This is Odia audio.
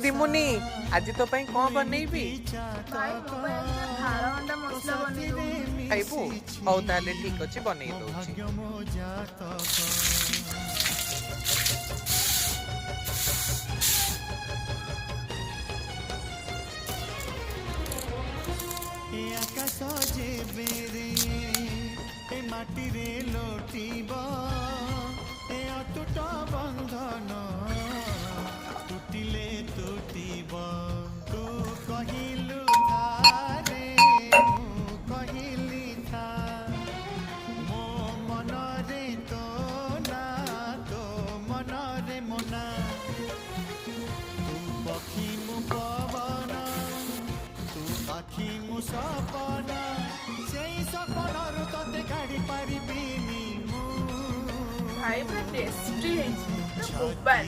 ରିମୁନି ଆଜି ତୋ ପାଇଁ କଣ ବନେଇବି? ଭାଇ ମୋ ପାଇଁ ଆଜି ନା ଥାଳ ଅଣ୍ଡା ମସଲା ବନେଇ ଦଉନୁ। ଖାଇବୁ? ହଉ ତାହେଲେ ଠିକ ଅଛି, ବନେଇ ଦଉଛି। ଆକାଶ ଯେବେରେ ଏ ମାଟିରେ ଲୋଟିବ, ଏ ଅତୁଟ ବନ୍ଧନ ତୁଟିଲେ ତୁଟିବ। ତୁ କହିଲୁ ଥାରେ, ମୁଁ କହିଲି ଥା, ମୋ ମନରେ ତୋ ନା, ତୋ ମନରେ ମୋ ନା। ତୁ ପକ୍ଷୀ ମୁଁ ପବନ, ତୁ ଆଖି ମୁଁ ସପନ, ସେଇ ସପନରୁ ତତେ କାଢି ପାରିବିନି ମୁଁ। ଭାଇ ପୁରା ଟେଷ୍ଟି ହେଇଛି। ବୋବାଲ।